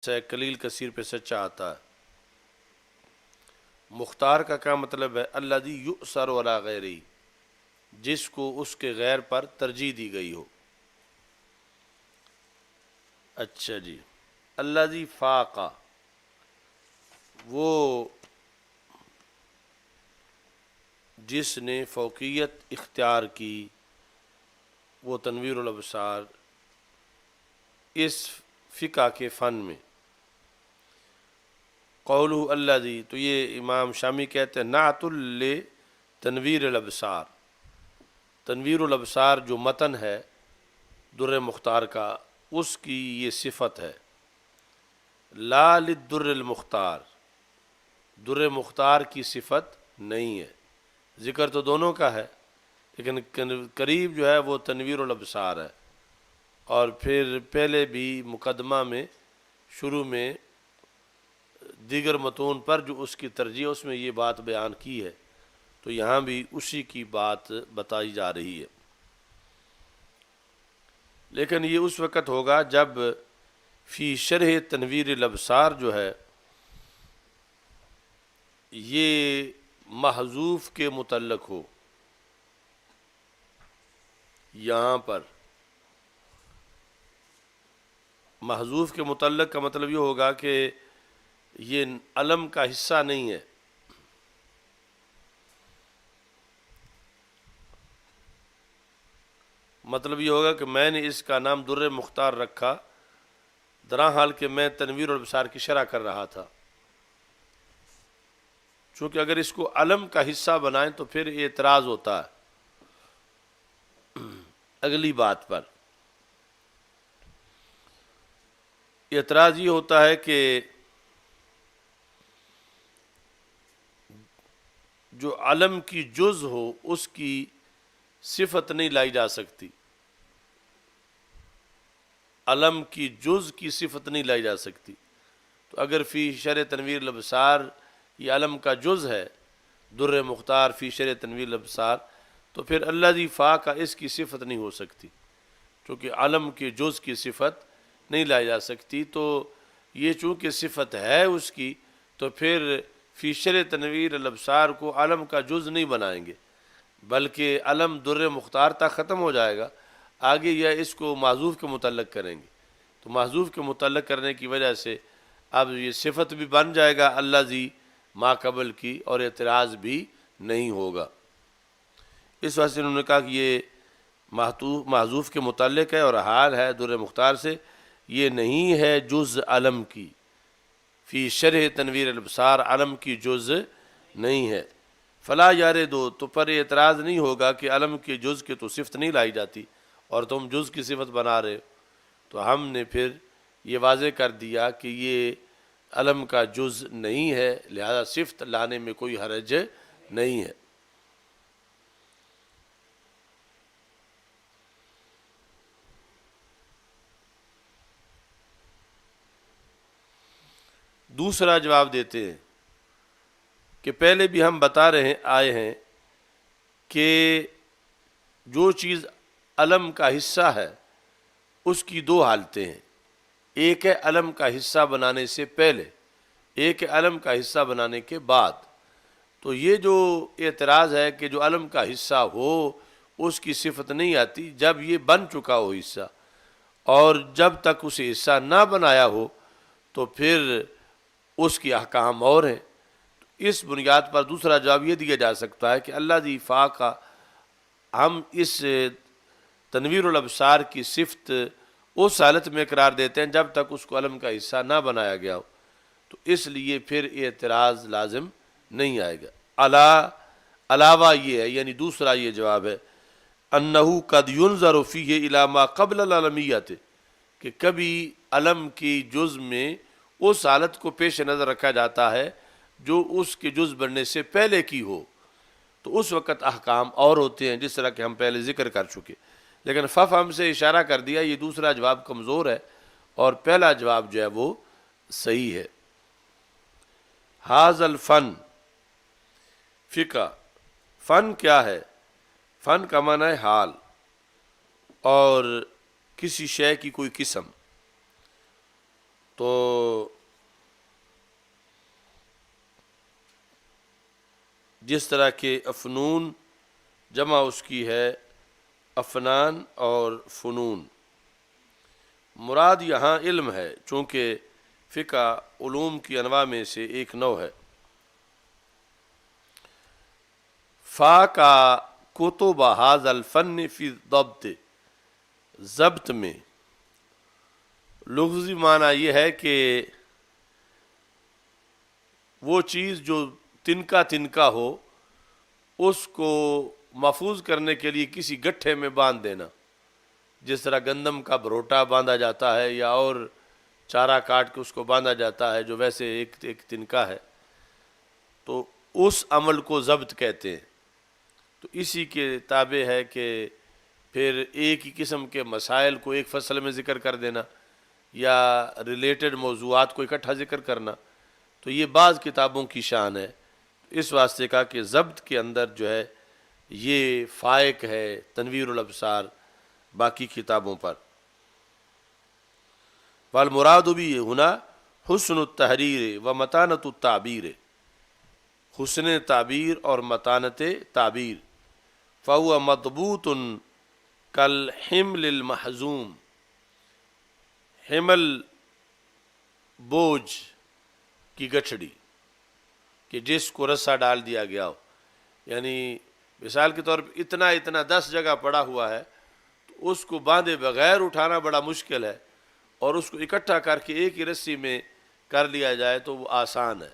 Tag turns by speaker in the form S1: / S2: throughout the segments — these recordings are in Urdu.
S1: سے قلیل کثیر پہ سچا آتا ہے۔ مختار کا کیا مطلب ہے؟ الذی یؤثر علی غیرہ، جس کو اس کے غیر پر ترجیح دی گئی ہو۔ اچھا جی، الذی فاقہ، وہ جس نے فوقیت اختیار کی، وہ تنویر الابصار اس فقہ کے فن میں۔ قولہ الذی، تو یہ امام شامی کہتے ہیں نعت تنویر الابصار، تنویر الابصار جو متن ہے در مختار کا، اس کی یہ صفت ہے۔ لا للدر المختار، در مختار کی صفت نہیں ہے۔ ذکر تو دونوں کا ہے، لیکن قریب جو ہے وہ تنویر الابصار ہے۔ اور پھر پہلے بھی مقدمہ میں شروع میں دیگر متون پر جو اس کی ترجیح، اس میں یہ بات بیان کی ہے، تو یہاں بھی اسی کی بات بتائی جا رہی ہے۔ لیکن یہ اس وقت ہوگا جب فی شرح تنویر الابصار جو ہے یہ محذوف کے متعلق ہو۔ یہاں پر محذوف کے متعلق کا مطلب یہ ہوگا کہ یہ علم کا حصہ نہیں ہے۔ مطلب یہ ہوگا کہ میں نے اس کا نام در مختار رکھا درا حال کہ میں تنویر الابصار کی شرح کر رہا تھا۔ چونکہ اگر اس کو علم کا حصہ بنائیں تو پھر اعتراض ہوتا ہے اگلی بات پر۔ اعتراض یہ ہوتا ہے کہ جو علم کی جز ہو اس کی صفت نہیں لائی جا سکتی، علم کی جز کی صفت نہیں لائی جا سکتی۔ تو اگر فی شرح تنویر الابصار یہ علم کا جز ہے، در مختار فی شرح تنویر الابصار، تو پھر الذی فاقہ اس کی صفت نہیں ہو سکتی، چونکہ علم کے جز کی صفت نہیں لائی جا سکتی۔ تو یہ چونکہ صفت ہے اس کی، تو پھر فی شرح تنویر الابصار کو علم کا جز نہیں بنائیں گے، بلکہ علم در مختار تک ختم ہو جائے گا، آگے یہ اس کو معذوف کے متعلق کریں گے۔ تو معذوف کے متعلق کرنے کی وجہ سے اب یہ صفت بھی بن جائے گا الذی ما قبل کی، اور اعتراض بھی نہیں ہوگا۔ اس وجہ سے انہوں نے کہا کہ یہ معذوف کے متعلق ہے اور حال ہے در مختار سے، یہ نہیں ہے جز علم کی۔ فی شرح تنویر الابصار علم کی جز نہیں ہے۔ فلا یاردو، تو پر اعتراض نہیں ہوگا کہ علم کے جز کی تو صفت نہیں لائی جاتی اور تم جز کی صفت بنا رہے ہو۔ تو ہم نے پھر یہ واضح کر دیا کہ یہ علم کا جز نہیں ہے، لہذا صفت لانے میں کوئی حرج نہیں ہے۔ دوسرا جواب دیتے ہیں کہ پہلے بھی ہم بتا آئے ہیں کہ جو چیز علم کا حصہ ہے اس کی دو حالتیں ہیں، ایک ہے علم کا حصہ بنانے سے پہلے، ایک ہے علم کا حصہ بنانے کے بعد۔ تو یہ جو اعتراض ہے کہ جو علم کا حصہ ہو اس کی صفت نہیں آتی، جب یہ بن چکا ہو حصہ، اور جب تک اسے حصہ نہ بنایا ہو تو پھر اس کی احکام اور ہیں۔ اس بنیاد پر دوسرا جواب یہ دیا جا سکتا ہے کہ الذی فاقہ، ہم اس تنویر الابصار کی صفت اس حالت میں قرار دیتے ہیں جب تک اس کو علم کا حصہ نہ بنایا گیا ہو، تو اس لیے پھر اعتراض لازم نہیں آئے گا۔ علاوہ یہ ہے، یعنی دوسرا یہ جواب ہے، انہ قد ینظر فیہ الی ما قبل العلمیت، کہ کبھی علم کی جز میں اس حالت کو پیش نظر رکھا جاتا ہے جو اس کے جز بننے سے پہلے کی ہو، تو اس وقت احکام اور ہوتے ہیں، جس طرح کہ ہم پہلے ذکر کر چکے۔ لیکن ہم سے اشارہ کر دیا یہ دوسرا جواب کمزور ہے اور پہلا جواب جو ہے وہ صحیح ہے۔ ھذا الفن، فقہ، فن کیا ہے؟ فن کا معنی ہے حال اور کسی شے کی کوئی قسم۔ تو جس طرح کے افنون جمع اس کی ہے افنان اور فنون، مراد یہاں علم ہے، چونکہ فقہ علوم کی انواع میں سے ایک نوع ہے۔ فا کا کتب ھذا الفن فی الضبط، ضبط میں لغوی معنی یہ ہے کہ وہ چیز جو تنکا تنکا ہو اس کو محفوظ کرنے کے لیے کسی گٹھے میں باندھ دینا، جس طرح گندم کا بروٹا باندھا جاتا ہے یا اور چارہ کاٹ کے اس کو باندھا جاتا ہے جو ویسے ایک تنکا ہے، تو اس عمل کو ضبط کہتے ہیں۔ تو اسی کے تابع ہے کہ پھر ایک ہی قسم کے مسائل کو ایک فصل میں ذکر کر دینا یا ریلیٹڈ موضوعات کو اکٹھا ذکر کرنا، تو یہ بعض کتابوں کی شان ہے۔ اس واسطے کہا کہ ضبط کے اندر جو ہے یہ فائق ہے تنویر الابصار باقی کتابوں پر۔ والمراد بھی ہنا حسن التحریر و متانت التعبیر، حسن تعبیر اور متانت تعبیر۔ فہو مضبوط کالحمل المحزوم، حمل بوجھ کی گٹھڑی کہ جس کو رسا ڈال دیا گیا ہو، یعنی مثال کے طور پہ اتنا 10 جگہ پڑا ہوا ہے تو اس کو باندھے بغیر اٹھانا بڑا مشکل ہے، اور اس کو اکٹھا کر کے ایک ہی رسی میں کر لیا جائے تو وہ آسان ہے۔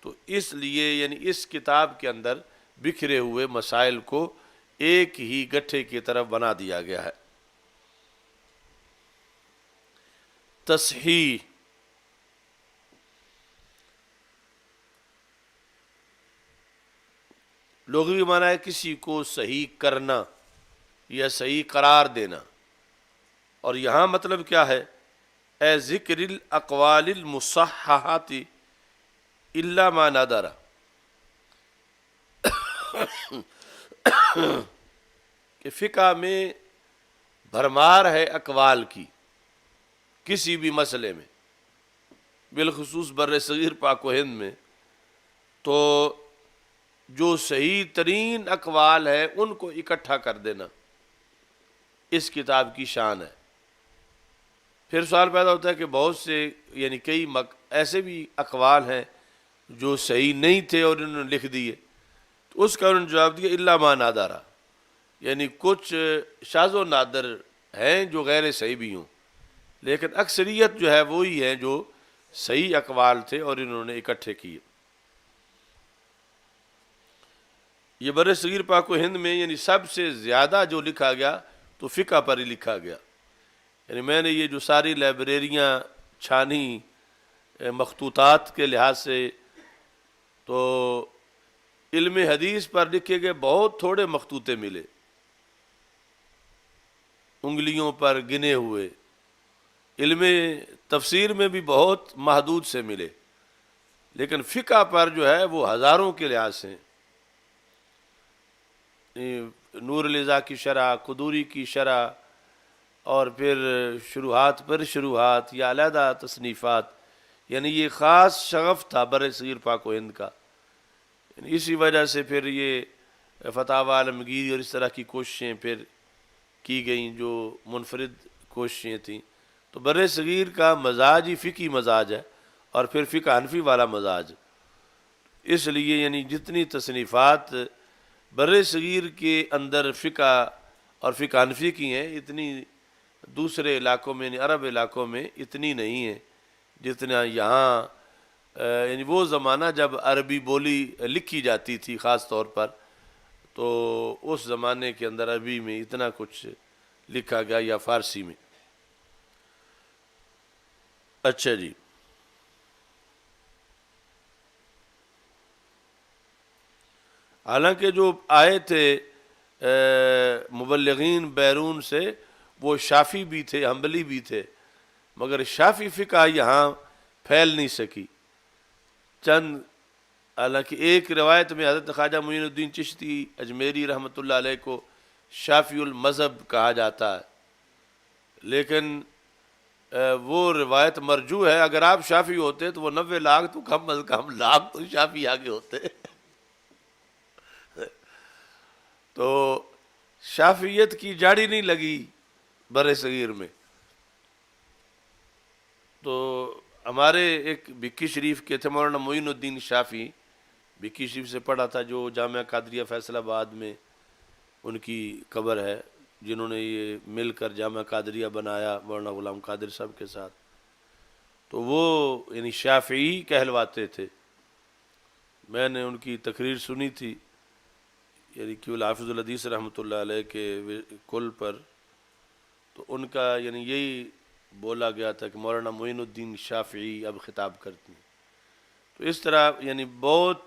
S1: تو اس لیے یعنی اس کتاب کے اندر بکھرے ہوئے مسائل کو ایک ہی گٹھے کی طرف بنا دیا گیا ہے۔ تصحیح، لغوی معنی ہے کسی کو صحیح کرنا یا صحیح قرار دینا، اور یہاں مطلب کیا ہے؟ اے ذکر الاقوال المصححات الا ما نادر، کہ فقہ میں بھرمار ہے اقوال کی کسی بھی مسئلے میں، بالخصوص بر صغیر پاک و ہند میں، تو جو صحیح ترین اقوال ہے ان کو اکٹھا کر دینا اس کتاب کی شان ہے۔ پھر سوال پیدا ہوتا ہے کہ بہت سے یعنی کئی ایسے بھی اقوال ہیں جو صحیح نہیں تھے اور انہوں نے لکھ دیے، تو اس کا انہوں نے جواب دیا الا ما نادر، یعنی کچھ شاذ و نادر ہیں جو غیر صحیح بھی ہوں، لیکن اکثریت جو ہے وہی ہیں جو صحیح اقوال تھے اور انہوں نے اکٹھے کیے۔ یہ بر صغیر پاک و ہند میں یعنی سب سے زیادہ جو لکھا گیا تو فقہ پر ہی لکھا گیا۔ یعنی میں نے یہ جو ساری لائبریریاں چھانی مخطوطات کے لحاظ سے، تو علم حدیث پر لکھے گئے بہت تھوڑے مخطوطے ملے، انگلیوں پر گنے ہوئے۔ علم تفسیر میں بھی بہت محدود سے ملے، لیکن فقہ پر جو ہے وہ ہزاروں کے لحاظ سے، نور الازا کی شرح، قدوری کی شرح، اور پھر شروحات پر شروحات یا علیحدہ تصنیفات، یعنی یہ خاص شغف تھا بر صغیر پاک و ہند کا۔ یعنی اسی وجہ سے پھر یہ فتاوی عالمگیر اور اس طرح کی کوششیں پھر کی گئیں جو منفرد کوششیں تھیں۔ تو بر صغیر کا مزاج ہی فقہی مزاج ہے، اور پھر فقہ حنفی والا مزاج، اس لیے یعنی جتنی تصنیفات بر صغیر کے اندر فقہ اور فقہ حنفی کی ہیں اتنی دوسرے علاقوں میں یعنی عرب علاقوں میں اتنی نہیں ہیں جتنا یہاں، یعنی وہ زمانہ جب عربی بولی لکھی جاتی تھی خاص طور پر، تو اس زمانے کے اندر عربی میں اتنا کچھ لکھا گیا یا فارسی میں۔ اچھا جی، حالانکہ جو آئے تھے مبلغین بیرون سے وہ شافی بھی تھے، حنبلی بھی تھے، مگر شافی فقہ یہاں پھیل نہیں سکی۔ چند حالانکہ ایک روایت میں حضرت خواجہ معین الدین چشتی اجمیری رحمۃ اللہ علیہ کو شافی المذہب کہا جاتا ہے، لیکن وہ روایت مرجو ہے. اگر آپ شافعی ہوتے تو وہ 90 لاکھ تو کم از کم لاکھ تو شافعی آگے ہوتے. تو شافعیت کی جاڑی نہیں لگی بر صغیر میں. تو ہمارے ایک بکی شریف کے تھے مولانا معین الدین شافعی، بکی شریف سے پڑھا تھا، جو جامعہ قادریہ فیصل آباد میں ان کی قبر ہے، جنہوں نے یہ مل کر جامعہ قادریہ بنایا مولانا غلام قادر صاحب کے ساتھ. تو وہ یعنی شافعی کہلواتے تھے. میں نے ان کی تقریر سنی تھی، یعنی کہ حافظ الحدیث رحمۃ اللہ علیہ کے کل پر. تو ان کا یعنی یہی بولا گیا تھا کہ مولانا معین الدین شافعی اب خطاب کرتے ہیں. تو اس طرح یعنی بہت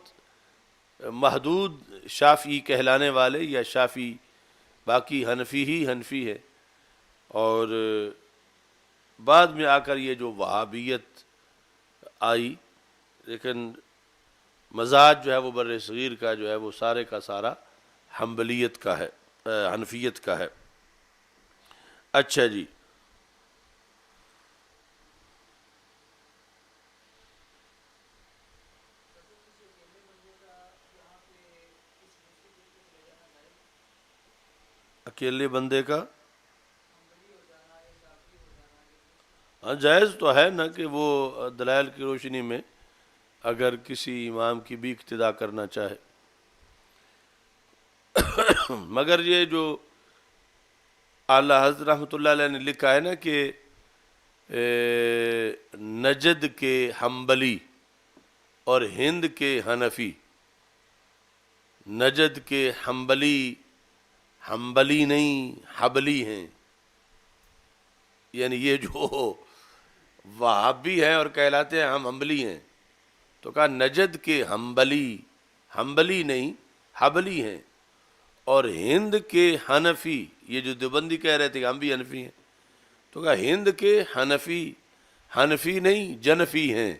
S1: محدود شافعی کہلانے والے یا شافعی، باقی حنفی ہی حنفی ہے. اور بعد میں آ کر یہ جو وہابیت آئی، لیکن مزاج جو ہے وہ بر صغیر کا جو ہے وہ سارے کا سارا حنبلیت کا ہے، حنفیت کا ہے. اچھا جی، اکیلے بندے کا ہاں جائز تو ہے نا کہ وہ دلائل کی روشنی میں اگر کسی امام کی بھی اقتداء کرنا چاہے. مگر یہ جو اعلیٰ حضرت رحمۃ اللہ علیہ نے لکھا ہے نا کہ نجد کے حنبلی اور ہند کے حنفی، نجد کے حنبلی حنبلی نہیں حبلی ہیں. یعنی یہ جو وہابی ہیں اور کہلاتے ہیں ہم حنبلی ہیں، تو کہا نجد کے حنبلی حنبلی نہیں حبلی ہیں. اور ہند کے حنفی، یہ جو دیوبندی کہہ رہے تھے کہ ہم بھی حنفی ہیں، تو کہا ہند کے حنفی حنفی نہیں جنفی ہیں.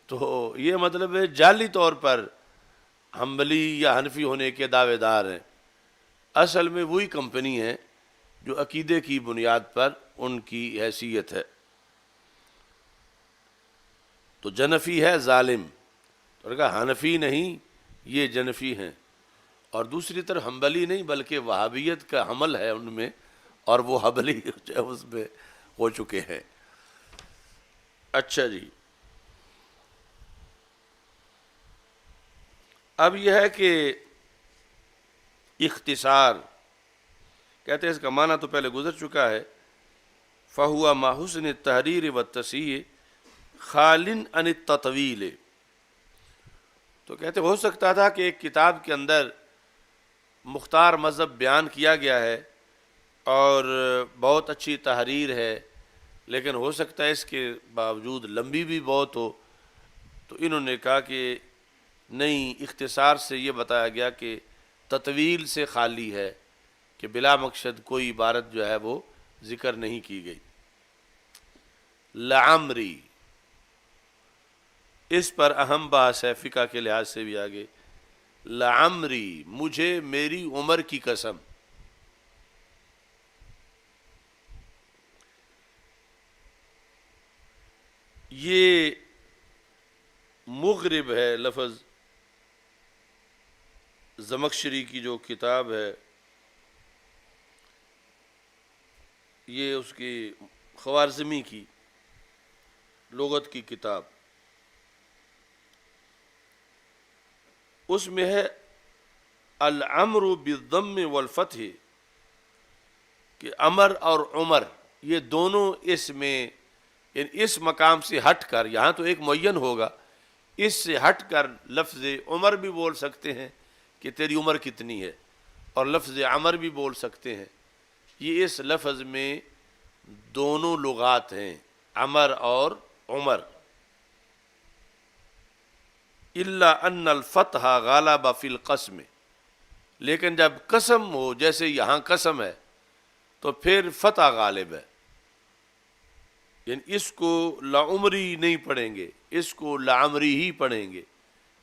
S1: تو یہ مطلب ہے جعلی طور پر حنبلی یا حنفی ہونے کے دعوے دار ہیں. اصل میں وہی کمپنی ہے جو عقیدے کی بنیاد پر ان کی حیثیت ہے. تو جنفی ہے ظالم، تو کہا حنفی نہیں یہ جنفی ہیں. اور دوسری طرف حنبلی نہیں بلکہ وہابیت کا حمل ہے ان میں، اور وہ حبلی جو ہے اس میں ہو چکے ہیں. اچھا جی، اب یہ ہے کہ اختصار کہتے ہیں، اس کا معنی تو پہلے گزر چکا ہے. فَهُوَ مَا حُسْنِ التَّحْرِيرِ وَالتَّصِحِيحِ خَالٍ عَنِ التَّطْوِيلِ. تو کہتے ہو سکتا تھا کہ ایک کتاب کے اندر مختار مذہب بیان کیا گیا ہے اور بہت اچھی تحریر ہے، لیکن ہو سکتا ہے اس کے باوجود لمبی بھی بہت ہو. تو انہوں نے کہا کہ نہیں، اختصار سے یہ بتایا گیا کہ تطویل سے خالی ہے، کہ بلا مقصد کوئی عبارت جو ہے وہ ذکر نہیں کی گئی. لعمری، اس پر اہم بحث ہے فقہ کے لحاظ سے بھی آگے. لعمری، مجھے میری عمر کی قسم. یہ مغرب ہے لفظ، زمخشری کی جو کتاب ہے یہ اس کی خوارزمی کی لغت کی کتاب، اس میں ہے الامر بالضم والفتح، کہ امر اور عمر یہ دونوں اس میں، یعنی اس مقام سے ہٹ کر، یہاں تو ایک معین ہوگا، اس سے ہٹ کر لفظ عمر بھی بول سکتے ہیں کہ تیری عمر کتنی ہے، اور لفظ عمر بھی بول سکتے ہیں. یہ اس لفظ میں دونوں لغات ہیں، عمر اور عمر. الا ان الفتح غالب فی القسم، لیکن جب قسم ہو جیسے یہاں قسم ہے تو پھر فتح غالب ہے. یعنی اس کو لعمری نہیں پڑھیں گے، اس کو لعمری ہی پڑھیں گے،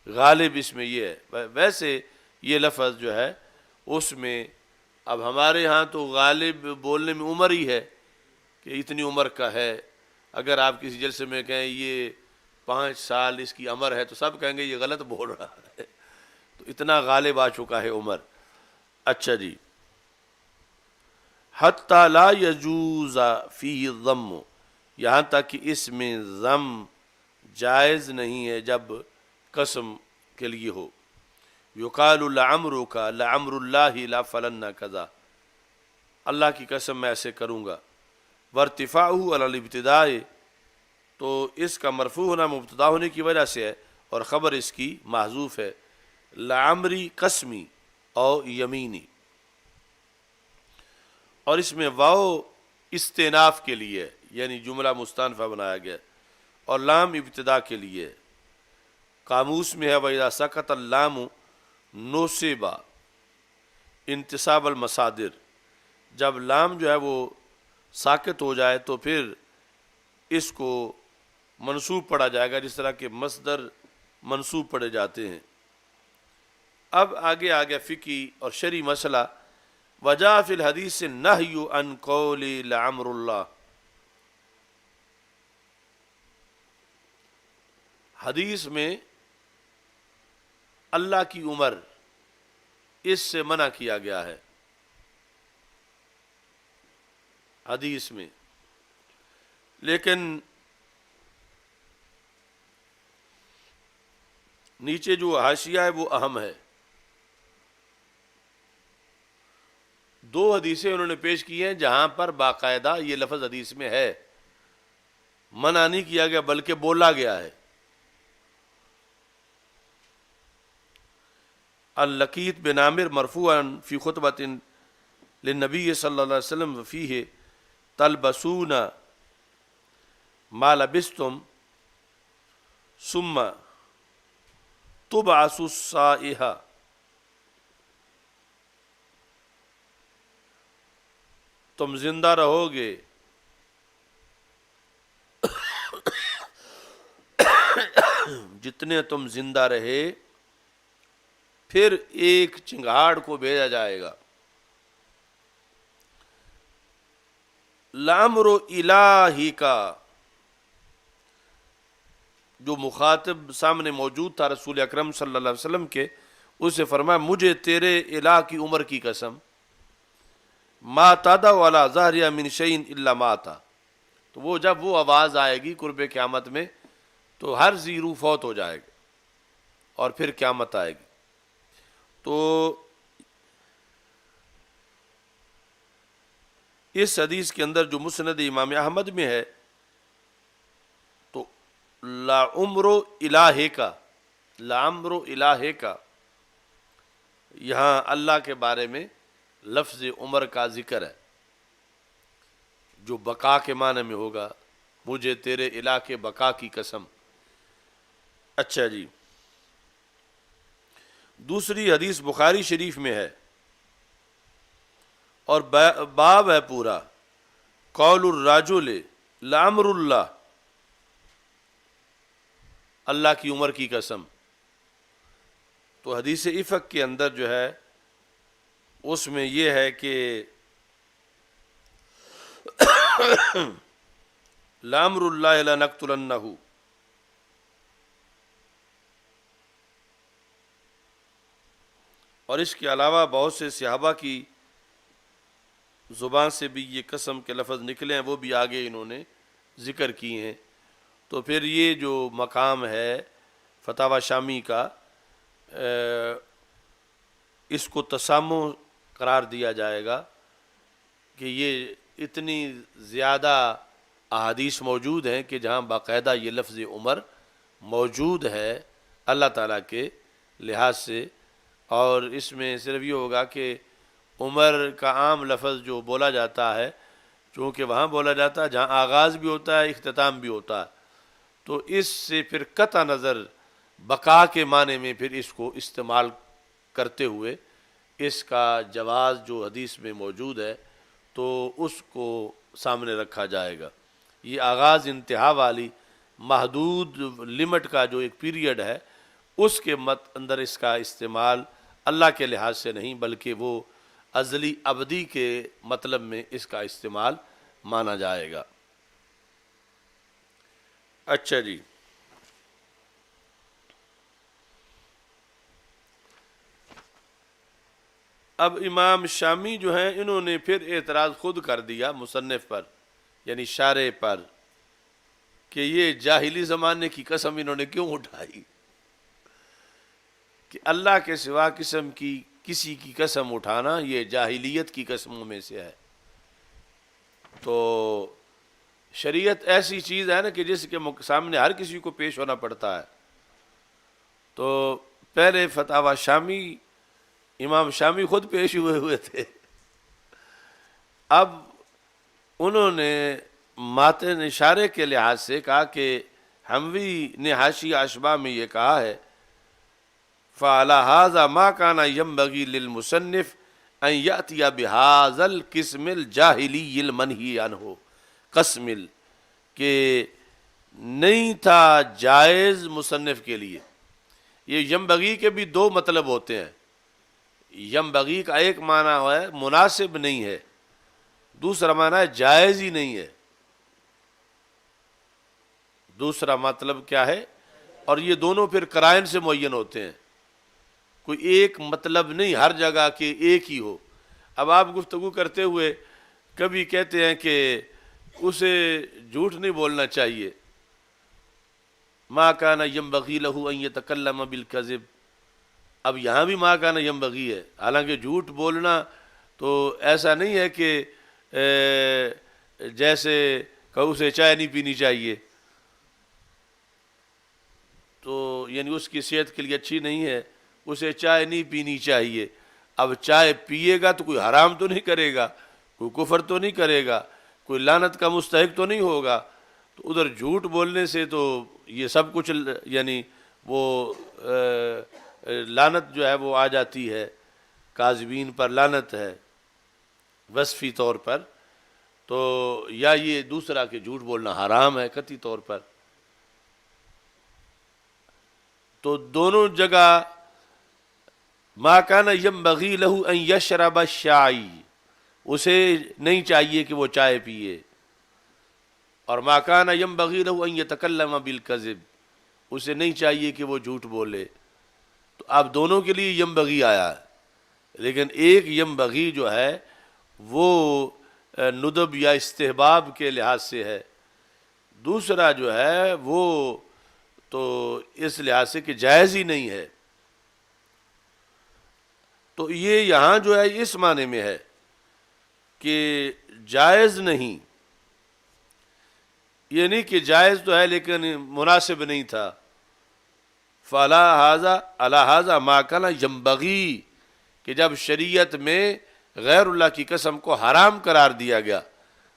S1: غالب اس میں یہ ہے. ویسے یہ لفظ جو ہے اس میں، اب ہمارے ہاں تو غالب بولنے میں عمر ہی ہے، کہ اتنی عمر کا ہے. اگر آپ کسی جلسے میں کہیں یہ 5 سال اس کی عمر ہے تو سب کہیں گے یہ غلط بول رہا ہے. تو اتنا غالب آ چکا ہے عمر. اچھا جی. حتی لا یجوز فیہ الضم، یہاں تک کہ اس میں ضم جائز نہیں ہے جب قسم کے لیے ہو. یقال لعمرک لعمر اللہ لا فلن کذا، اللہ کی قسم میں ایسے کروں گا. وارتفاعہ علی الابتداء، تو اس کا مرفوع ہونا مبتدا ہونے کی وجہ سے ہے اور خبر اس کی محذوف ہے. لعمری قسمی او یمینی، اور اس میں واو استئناف کے لیے یعنی جملہ مستأنفہ بنایا گیا اور لام ابتدا کے لیے. قاموس میں ہے وَإِذَا سَكَتَ اللَّامُ نُصِبَ انتصاب المصادر، جب لام جو ہے وہ ساکت ہو جائے تو پھر اس کو منصوب پڑھا جائے گا جس طرح کہ مصدر منصوب پڑھے جاتے ہیں. اب آگے آگے فقہی اور شرعی مسئلہ. وجاء فی الحدیث النہی عن قول لعمر اللہ، حدیث میں اللہ کی عمر اس سے منع کیا گیا ہے حدیث میں. لیکن نیچے جو حاشیہ ہے وہ اہم ہے. 2 حدیثیں انہوں نے پیش کی ہیں جہاں پر باقاعدہ یہ لفظ حدیث میں ہے، منع نہیں کیا گیا بلکہ بولا گیا ہے. اللقیط بن عامر مرفوعا فی خطبۃ للنبی صلی اللہ علیہ وسلم فیہ تلبسون ما لبستم ثم تبعث الصائحہ، تم زندہ رہو گے جتنے تم زندہ رہے، پھر ایک چنگاڑ کو بھیجا جائے گا. لامر الہی کا جو مخاطب سامنے موجود تھا رسول اکرم صلی اللہ علیہ وسلم کے، اسے فرمایا مجھے تیرے الہ کی عمر کی قسم، ما تدع علی ظہرها من شیء الا مات، تو وہ جب وہ آواز آئے گی قرب قیامت میں تو ہر ذی روح فوت ہو جائے گا اور پھر قیامت آئے گی. تو اس حدیث کے اندر جو مسند امام احمد میں ہے تو لا عمر الہ کا، لا عمر الہ کا، یہاں اللہ کے بارے میں لفظ عمر کا ذکر ہے جو بقا کے معنی میں ہوگا، مجھے تیرے الہ کے بقا کی قسم. اچھا جی. دوسری حدیث بخاری شریف میں ہے اور باب ہے پورا، قول الرجل لعمر اللہ، اللہ کی عمر کی قسم. تو حدیث افق کے اندر جو ہے اس میں یہ ہے کہ لعمر اللہ لنقتلنہ، اور اس کے علاوہ بہت سے صحابہ کی زبان سے بھی یہ قسم کے لفظ نکلے ہیں، وہ بھی آگے انہوں نے ذکر کیے ہیں. تو پھر یہ جو مقام ہے فتاوی شامی کا، اس کو تسامح قرار دیا جائے گا کہ یہ اتنی زیادہ احادیث موجود ہیں کہ جہاں باقاعدہ یہ لفظ عمر موجود ہے اللہ تعالیٰ کے لحاظ سے. اور اس میں صرف یہ ہوگا کہ عمر کا عام لفظ جو بولا جاتا ہے، چونکہ وہاں بولا جاتا ہے جہاں آغاز بھی ہوتا ہے اختتام بھی ہوتا ہے، تو اس سے پھر قطع نظر بقا کے معنی میں پھر اس کو استعمال کرتے ہوئے اس کا جواز جو حدیث میں موجود ہے تو اس کو سامنے رکھا جائے گا. یہ آغاز انتہا والی محدود لمٹ کا جو ایک پیریڈ ہے اس کے اندر اس کا استعمال اللہ کے لحاظ سے نہیں بلکہ وہ ازلی ابدی کے مطلب میں اس کا استعمال مانا جائے گا۔ اچھا جی، اب امام شامی جو ہیں انہوں نے پھر اعتراض خود کر دیا مصنف پر، یعنی شارح پر، کہ یہ جاہلی زمانے کی قسم انہوں نے کیوں اٹھائی، کہ اللہ کے سوا کسی کی قسم اٹھانا یہ جاہلیت کی قسموں میں سے ہے۔ تو شریعت ایسی چیز ہے نا کہ جس کے سامنے ہر کسی کو پیش ہونا پڑتا ہے۔ تو پہلے فتاوی شامی، امام شامی خود پیش ہوئے تھے، اب انہوں نے ماتن اشارے کے لحاظ سے کہا کہ حموی نے حاشیہ اشباہ میں یہ کہا ہے فَعَلَى هَذَا مَا كَانَ يَنبَغِي لِلْمُصَنِّفِ أَن يَأْتِيَ بِهَذَا الْقِسْمِ الْجَاهِلِيِّ الْمَنْهِيِ عَنْهُ قسم کہ نہیں تھا جائز مصنف کے لیے۔ یہ ینبغی کے بھی دو مطلب ہوتے ہیں۔ ینبغی کا ایک معنی ہے مناسب نہیں ہے، دوسرا معنی ہے جائز ہی نہیں ہے۔ دوسرا مطلب کیا ہے؟ اور یہ دونوں پھر قرائن سے معین ہوتے ہیں، کوئی ایک مطلب نہیں ہر جگہ کہ ایک ہی ہو۔ اب آپ گفتگو کرتے ہوئے کبھی کہتے ہیں کہ اسے جھوٹ نہیں بولنا چاہیے، ما کان ینبغی لہ ان یتکلم بالکذب، اب یہاں بھی ما کان ینبغی ہے، حالانکہ جھوٹ بولنا تو ایسا نہیں ہے کہ جیسے کہ اسے چائے نہیں پینی چاہیے، تو یعنی اس کی صحت کے لیے اچھی نہیں ہے، اسے چائے نہیں پینی چاہیے۔ اب چائے پیے گا تو کوئی حرام تو نہیں کرے گا، کوئی کفر تو نہیں کرے گا، کوئی لعنت کا مستحق تو نہیں ہوگا، تو ادھر جھوٹ بولنے سے تو یہ سب کچھ یعنی وہ لعنت جو ہے وہ آ جاتی ہے، کاذبین پر لعنت ہے وصفی طور پر، تو یا یہ دوسرا کہ جھوٹ بولنا حرام ہے قطعی طور پر۔ تو دونوں جگہ ما کان ینبغی لہ ان یشرب الشائی، اسے نہیں چاہیے کہ وہ چائے پیے، اور ما کان ینبغی لہ ان یتکلم بالکذب، اسے نہیں چاہیے کہ وہ جھوٹ بولے۔ تو اب دونوں کے لیے ینبغی آیا ہے، لیکن ایک ینبغی جو ہے وہ ندب یا استحباب کے لحاظ سے ہے، دوسرا جو ہے وہ تو اس لحاظ سے کہ جائز ہی نہیں ہے۔ تو یہ یہاں جو ہے اس معنی میں ہے کہ جائز نہیں، یہ نہیں کہ جائز تو ہے لیکن مناسب نہیں تھا۔ فَعَلَى هَذَا عَلَى هَذَا مَا كَانَ يَنبَغِي، کہ جب شریعت میں غیر اللہ کی قسم کو حرام قرار دیا گیا،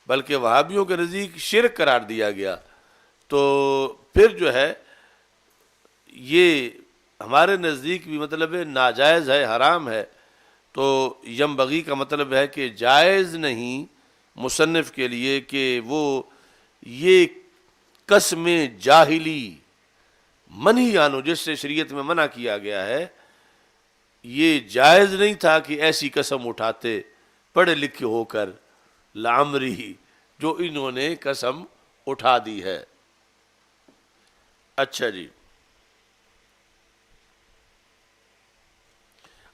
S1: بلکہ وہابیوں کے نزدیک شرک قرار دیا گیا، تو پھر جو ہے یہ ہمارے نزدیک بھی مطلب ہے ناجائز ہے، حرام ہے۔ تو ینبغی کا مطلب ہے کہ جائز نہیں مصنف کے لیے کہ وہ یہ قسم جاہلی منہی عنہ جس سے شریعت میں منع کیا گیا ہے، یہ جائز نہیں تھا کہ ایسی قسم اٹھاتے پڑھے لکھے ہو کر لعمری، جو انہوں نے قسم اٹھا دی ہے۔ اچھا جی،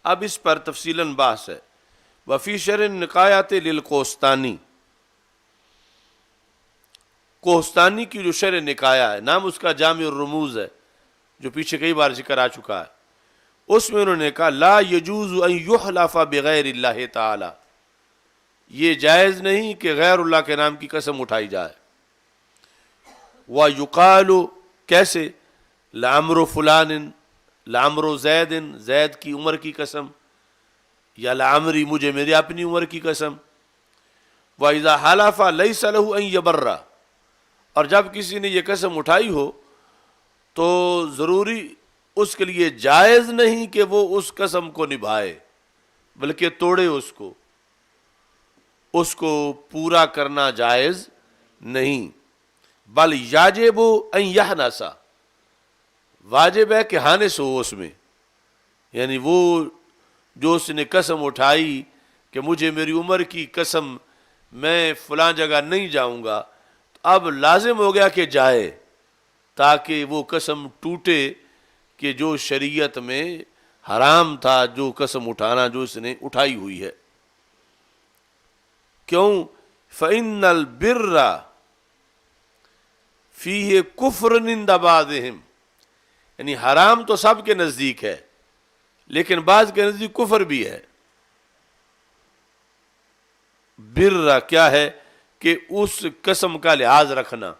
S1: اب اس پر تفصیلاً بحث ہے۔ وفی شرح النقایات للقوستانی، کوہستانی کی جو شرح نکایا ہے، نام اس کا جامع الرموز ہے، جو پیچھے کئی بار ذکر آ چکا ہے، اس میں انہوں نے کہا لا یجوز ان یحلف بغیر اللہ تعالی، یہ جائز نہیں کہ غیر اللہ کے نام کی قسم اٹھائی جائے۔ وَيُقَالُ، کیسے؟ لَعَمْرُ فُلَانٍ، لَعَمْرُ زید، زید کی عمر کی قسم، یا لَعَمْرِ، مجھے میری اپنی عمر کی قسم۔ وَإِذَا حَلَفَ لَيْسَ لَهُ أَن يَبَرَّ، اور جب کسی نے یہ قسم اٹھائی ہو تو ضروری اس کے لیے جائز نہیں کہ وہ اس قسم کو نبھائے، بلکہ توڑے اس کو پورا کرنا جائز نہیں۔ بل یاجب ان یحنس، واجب ہے کہ حانس ہو اس میں، یعنی وہ جو اس نے قسم اٹھائی کہ مجھے میری عمر کی قسم میں فلاں جگہ نہیں جاؤں گا، تو اب لازم ہو گیا کہ جائے، تاکہ وہ قسم ٹوٹے کہ جو شریعت میں حرام تھا، جو قسم اٹھانا جو اس نے اٹھائی ہوئی ہے۔ کیوں؟ فَإِنَّ الْبِرَّ فِيهِ كُفْرٌ عِندَ بَعْضِهِمْ، یعنی حرام تو سب کے نزدیک ہے، لیکن بعض کے نزدیک کفر بھی ہے۔ بر کیا ہے؟ کہ اس قسم کا لحاظ رکھنا،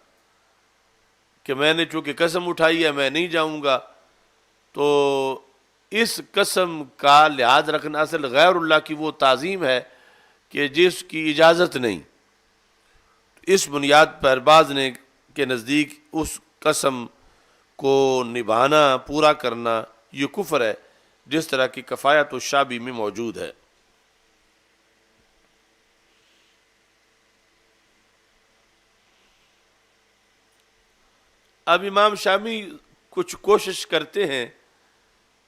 S1: کہ میں نے چونکہ قسم اٹھائی ہے میں نہیں جاؤں گا، تو اس قسم کا لحاظ رکھنا اصل غیر اللہ کی وہ تعظیم ہے کہ جس کی اجازت نہیں۔ اس بنیاد پر بعض نے کے نزدیک اس قسم کو نبھانا، پورا کرنا یہ کفر ہے، جس طرح کی کفایت الشابی میں موجود ہے۔ اب امام شامی کچھ کوشش کرتے ہیں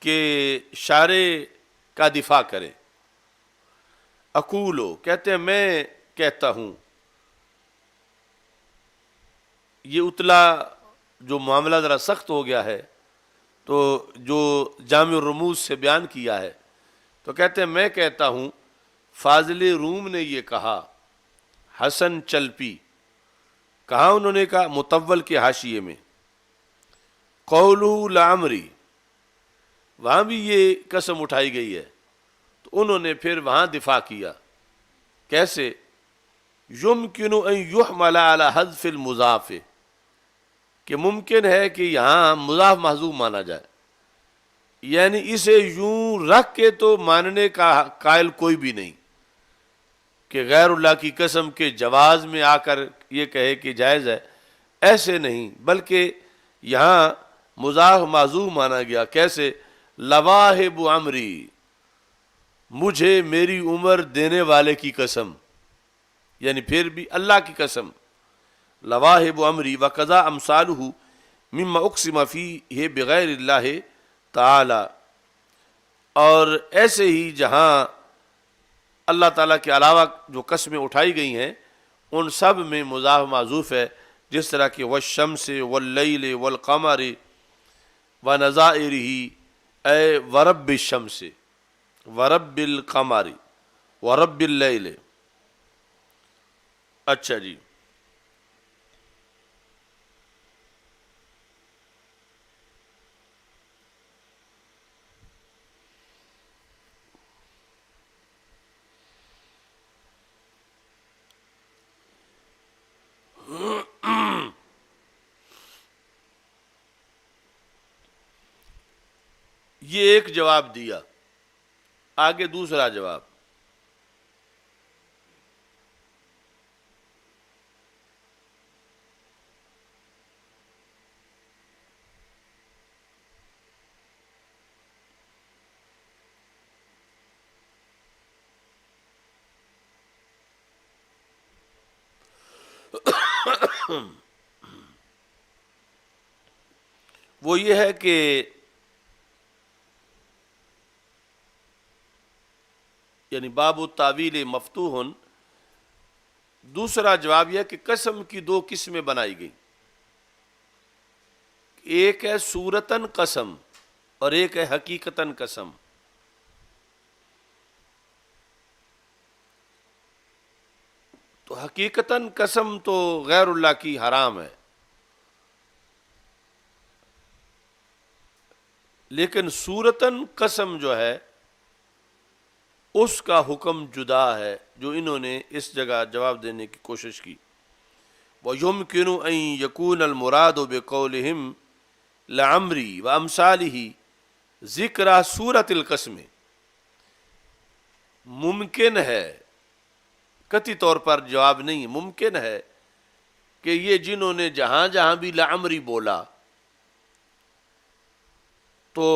S1: کہ شارع کا دفاع کریں۔ اقولو کہتے ہیں میں کہتا ہوں، یہ اتلا جو معاملہ ذرا سخت ہو گیا ہے، تو جو جامع الرموز سے بیان کیا ہے، تو کہتے ہیں میں کہتا ہوں فاضل روم نے یہ کہا، حسن چلپی، کہاں انہوں نے کہا؟ مطول کے حاشیے میں، قولہ لعمری، وہاں بھی یہ قسم اٹھائی گئی ہے، تو انہوں نے پھر وہاں دفاع کیا۔ کیسے؟ یمکن ان یحمل علی حذف المضاف، کہ ممکن ہے کہ یہاں مضاف محذوف مانا جائے، یعنی اسے یوں رکھ کے تو ماننے کا قائل کوئی بھی نہیں کہ غیر اللہ کی قسم کے جواز میں آ کر یہ کہے کہ جائز ہے، ایسے نہیں، بلکہ یہاں مضاف محذوف مانا گیا۔ کیسے؟ لواہب عمری، مجھے میری عمر دینے والے کی قسم، یعنی پھر بھی اللہ کی قسم، لواہب عمری وقضا امثالہ مما اقسم فیہ بغیر اللہ تعالی، اور ایسے ہی جہاں اللہ تعالیٰ کے علاوہ جو قسمیں اٹھائی گئی ہیں ان سب میں مضاف معذوف ہے، جس طرح کہ والشمس واللیل والقمر ونظائرہ، اے ورب الشمس ورب القمر ورب اللیل۔ اچھا جی، یہ ایک جواب دیا، آگے دوسرا جواب۔ وہ یہ ہے کہ یعنی باب التاویل مفتوح، دوسرا جواب یہ ہے کہ قسم کی دو قسمیں بنائی گئی، ایک ہے صورتاً قسم اور ایک ہے حقیقتاً قسم۔ تو حقیقتاً قسم تو غیر اللہ کی حرام ہے، لیکن صورتاً قسم جو ہے اس کا حکم جدا ہے، جو انہوں نے اس جگہ جواب دینے کی کوشش کی۔ وَيُمْكِنُ أَن يَكُونَ الْمُرَادُ بِقَوْلِهِمْ لَعَمْرِي وَأَمْثَالِهِ ذِكْرَ صورت القسم، ممکن ہے، قطعی طور پر جواب نہیں، ممکن ہے کہ یہ جنہوں نے جہاں جہاں بھی لعمری بولا تو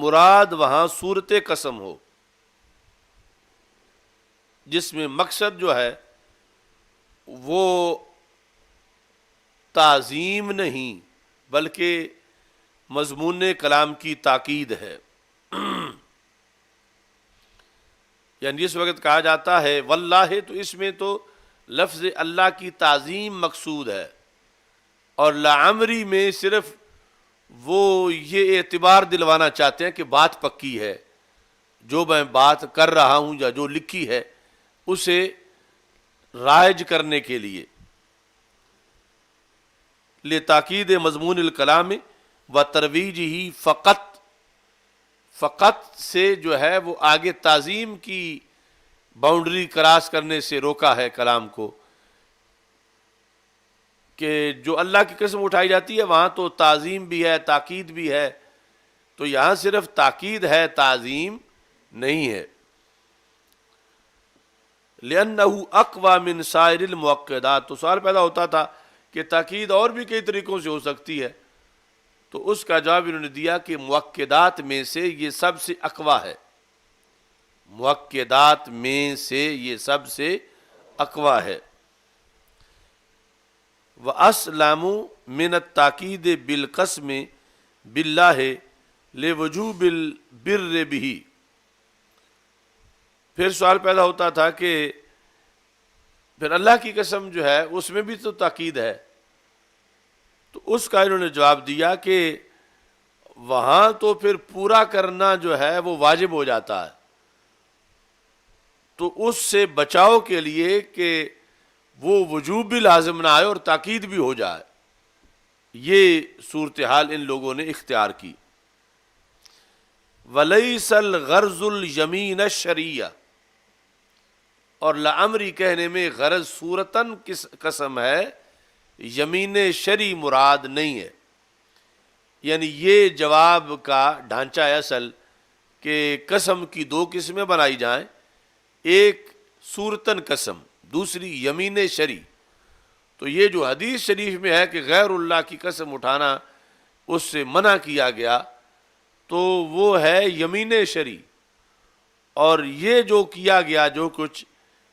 S1: مراد وہاں صورت قسم ہو، جس میں مقصد جو ہے وہ تعظیم نہیں بلکہ مضمون کلام کی تاکید ہے۔ یعنی جس وقت کہا جاتا ہے واللہ، تو اس میں تو لفظ اللہ کی تعظیم مقصود ہے، اور لعمری میں صرف وہ یہ اعتبار دلوانا چاہتے ہیں کہ بات پکی ہے، جو میں بات کر رہا ہوں یا جو لکھی ہے اسے رائج کرنے کے لیے، لتاکید مضمون الکلام و ترویج ہی فقط سے جو ہے وہ آگے تعظیم کی باؤنڈری کراس کرنے سے روکا ہے کلام کو، کہ جو اللہ کی قسم اٹھائی جاتی ہے وہاں تو تعظیم بھی ہے، تاکید بھی ہے، تو یہاں صرف تاکید ہے، تعظیم نہیں ہے۔ لأنه اقوى من سائر المؤکدات، تو سوال پیدا ہوتا تھا کہ تاکید اور بھی کئی طریقوں سے ہو سکتی ہے، تو اس کا جواب انہوں نے دیا کہ مؤکدات میں سے یہ سب سے اقویٰ ہے، مؤکدات میں سے یہ سب سے اقویٰ ہے۔ وَأَسْلَمُ مِنَ التَّأْكِيدِ بِالْقَسْمِ بِاللَّهِ لِوُجُوبِ الْبِرِّ بِهِ۔ پھر سوال پیدا ہوتا تھا کہ پھر اللہ کی قسم جو ہے اس میں بھی تو تاکید ہے، تو اس کا انہوں نے جواب دیا کہ وہاں تو پھر پورا کرنا جو ہے وہ واجب ہو جاتا ہے، تو اس سے بچاؤ کے لیے کہ وہ وجوب بھی لازم نہ آئے اور تاکید بھی ہو جائے، یہ صورتحال ان لوگوں نے اختیار کی۔ وَلَيْسَ الْغَرْضُ الْيَمِينَ الشَّرِيَّةِ، اور لعمری کہنے میں غرض صورتاً قسم ہے، یمین شرعی مراد نہیں ہے، یعنی یہ جواب کا ڈھانچہ ہے اصل کہ قسم کی دو قسمیں بنائی جائیں، ایک صورتاً قسم، دوسری یمین شرعی، تو یہ جو حدیث شریف میں ہے کہ غیر اللہ کی قسم اٹھانا اس سے منع کیا گیا، تو وہ ہے یمین شرعی، اور یہ جو کیا گیا جو کچھ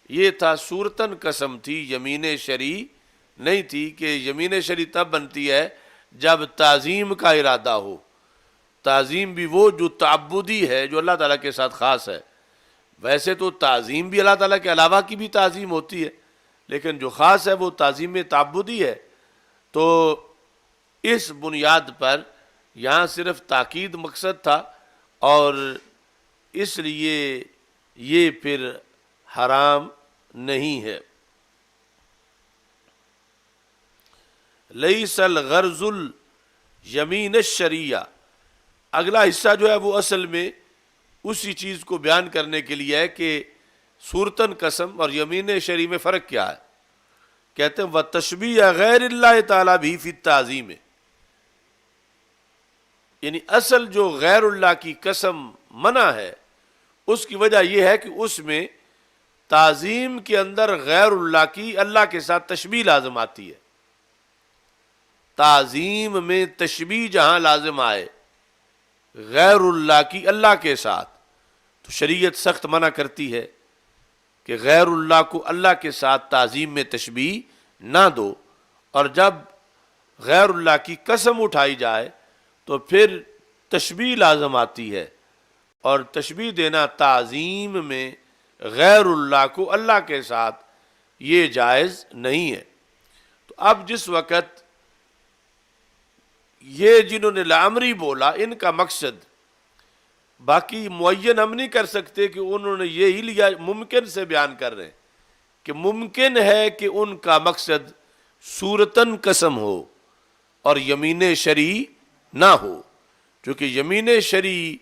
S1: یہ تھا صورتاً قسم تھی، یمین شرعی نہیں تھی، کہ یمین شرعی تب بنتی ہے جب تعظیم کا ارادہ ہو، تعظیم بھی وہ جو تعبدی ہے، جو اللہ تعالیٰ کے ساتھ خاص ہے، ویسے تو تعظیم بھی اللہ تعالیٰ کے علاوہ کی بھی تعظیم ہوتی ہے، لیکن جو خاص ہے وہ تعظیم تعبدی ہے، تو اس بنیاد پر یہاں صرف تاکید مقصد تھا، اور اس لیے یہ پھر حرام نہیں ہے۔ لیس الغرض الیمین الشرعیہ، اگلا حصہ جو ہے وہ اصل میں اسی چیز کو بیان کرنے کے لیے ہے کہ صورتاً قسم اور یمین شرعی میں فرق کیا ہے۔ کہتے ہیں وَتَشْبِیہ غیر اللہ تعالیٰ بھی فی التعظیم، یعنی اصل جو غیر اللہ کی قسم منع ہے اس کی وجہ یہ ہے کہ اس میں تعظیم کے اندر غیر اللہ کی اللہ کے ساتھ تشبیہ لازم آتی ہے۔ تعظیم میں تشبیہ جہاں لازم آئے غیر اللہ کی اللہ کے ساتھ، تو شریعت سخت منع کرتی ہے کہ غیر اللہ کو اللہ کے ساتھ تعظیم میں تشبیہ نہ دو، اور جب غیر اللہ کی قسم اٹھائی جائے تو پھر تشبیہ لازم آتی ہے، اور تشبیہ دینا تعظیم میں غیر اللہ کو اللہ کے ساتھ یہ جائز نہیں ہے۔ تو اب جس وقت یہ جنہوں نے لعمری بولا ان کا مقصد باقی معین ہم نہیں کر سکتے کہ انہوں نے یہی لیا، ممکن سے بیان کر رہے ہیں کہ ممکن ہے کہ ان کا مقصد صورتاً قسم ہو اور یمین شرعی نہ ہو، چونکہ یمین شرعی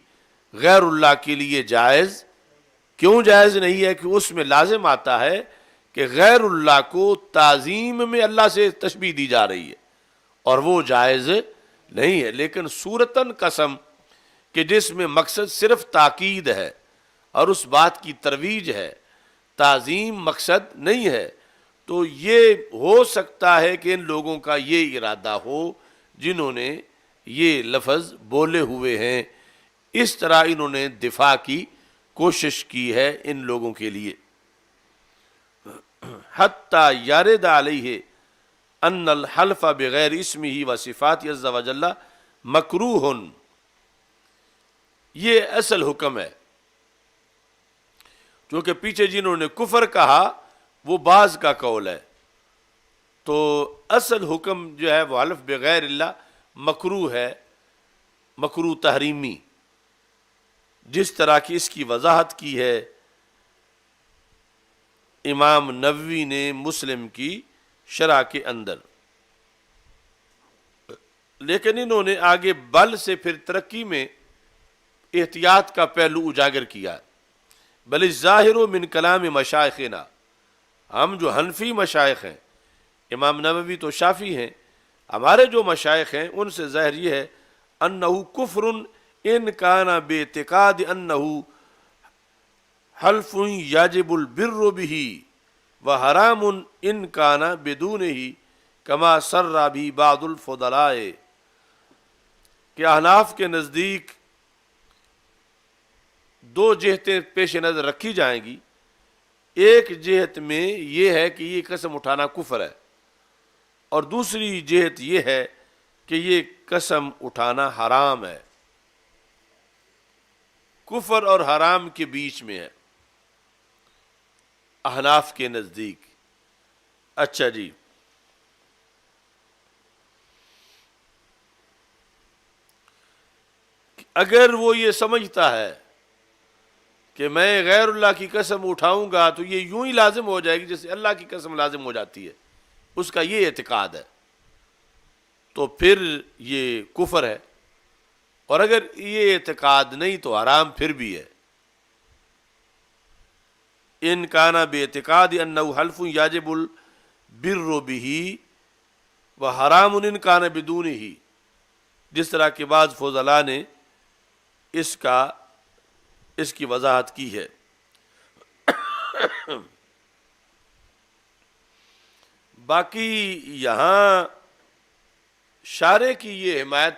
S1: غیر اللہ کے لیے جائز کیوں جائز نہیں ہے کہ اس میں لازم آتا ہے کہ غیر اللہ کو تعظیم میں اللہ سے تشبیہ دی جا رہی ہے، اور وہ جائز نہیں ہے۔ لیکن صورتاً قسم کہ جس میں مقصد صرف تاکید ہے اور اس بات کی ترویج ہے، تعظیم مقصد نہیں ہے، تو یہ ہو سکتا ہے کہ ان لوگوں کا یہ ارادہ ہو جنہوں نے یہ لفظ بولے ہوئے ہیں، اس طرح انہوں نے دفاع کی کوشش کی ہے ان لوگوں کے لیے۔ حتی یارد علیہ ان الحلف بغیر اسمہ و صفات عز و جل مکروہ، یہ اصل حکم ہے، کیونکہ پیچھے جنہوں نے کفر کہا وہ بعض کا قول ہے. تو اصل حکم جو ہے وہ حلف بغیر اللہ مکروہ ہے، مکروہ تحریمی، جس طرح کی اس کی وضاحت کی ہے امام نووی نے مسلم کی شرح کے اندر. لیکن انہوں نے آگے بل سے پھر ترقی میں احتیاط کا پہلو اجاگر کیا. بل الظاہر من کلام مشائخنا، ہم جو حنفی مشائخ ہیں، امام نووی تو شافی ہیں، ہمارے جو مشائخ ہیں ان سے ظاہر یہ ہے انہو کفر ان کان باعتقاد انہو حلف یاجب البر بہ وحرام ان کان بدونہ کما سر بھی بعض الفضلاء، کہ احناف کے نزدیک دو جہتیں پیش نظر رکھی جائیں گی. ایک جہت میں یہ ہے کہ یہ قسم اٹھانا کفر ہے، اور دوسری جہت یہ ہے کہ یہ قسم اٹھانا حرام ہے. کفر اور حرام کے بیچ میں ہے احناف کے نزدیک. اچھا جی، اگر وہ یہ سمجھتا ہے کہ میں غیر اللہ کی قسم اٹھاؤں گا تو یہ یوں ہی لازم ہو جائے گی جیسے اللہ کی قسم لازم ہو جاتی ہے، اس کا یہ اعتقاد ہے، تو پھر یہ کفر ہے. اور اگر یہ اعتقاد نہیں تو حرام پھر بھی ہے. ان کانا باعتقاد انہ حلف یاجب البر بہ وحرام ان کان بدونہ، جس طرح کے بعض فضلاء نے اس کی وضاحت کی ہے. باقی یہاں شارح کی یہ حمایت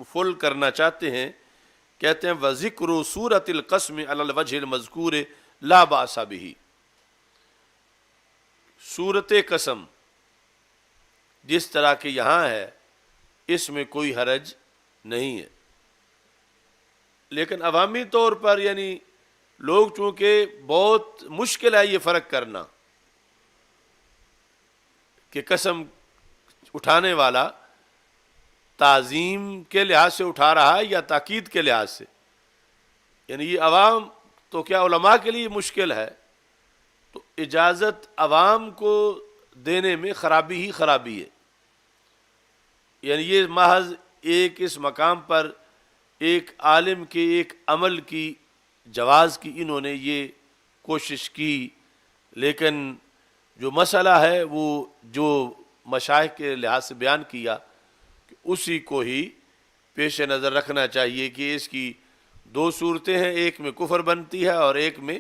S1: فل کرنا چاہتے ہیں، کہتے ہیں وَذِكْرُ سُورَةِ الْقَسْمِ عَلَى الْوَجْهِ الْمَذْكُورِ لَا بَأْسَ بِهِ، صورت قسم جس طرح کے یہاں ہے اس میں کوئی حرج نہیں ہے. لیکن عوامی طور پر یعنی لوگ چونکہ بہت مشکل ہے یہ فرق کرنا کہ قسم اٹھانے والا تعظیم کے لحاظ سے اٹھا رہا ہے یا تاکید کے لحاظ سے. یعنی یہ عوام تو کیا علماء کے لیے مشکل ہے، تو اجازت عوام کو دینے میں خرابی ہی خرابی ہے. یعنی یہ محض ایک اس مقام پر ایک عالم کے ایک عمل کی جواز کی انہوں نے یہ کوشش کی، لیکن جو مسئلہ ہے وہ جو مشائخ کے لحاظ سے بیان کیا کہ اسی کو ہی پیش نظر رکھنا چاہیے کہ اس کی دو صورتیں ہیں، ایک میں کفر بنتی ہے اور ایک میں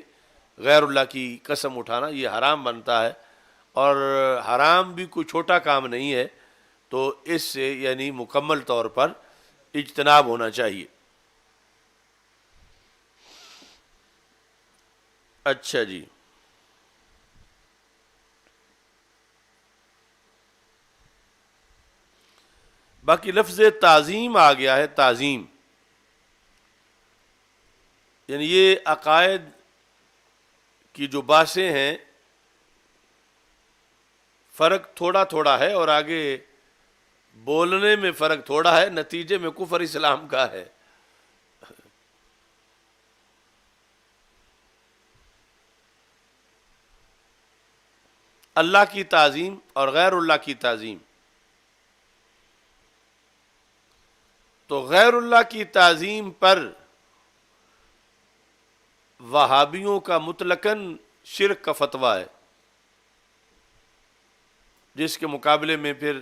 S1: غیر اللہ کی قسم اٹھانا یہ حرام بنتا ہے. اور حرام بھی کوئی چھوٹا کام نہیں ہے، تو اس سے یعنی مکمل طور پر اجتناب ہونا چاہیے. اچھا جی، باقی لفظ تعظیم آ گیا ہے. تعظیم یعنی یہ عقائد کی جو باتیں ہیں فرق تھوڑا تھوڑا ہے، اور آگے بولنے میں فرق تھوڑا ہے، نتیجے میں کفر اسلام کا ہے. اللہ کی تعظیم اور غیر اللہ کی تعظیم، تو غیر اللہ کی تعظیم پر وہابیوں کا مطلقاً شرک کا فتویٰ ہے، جس کے مقابلے میں پھر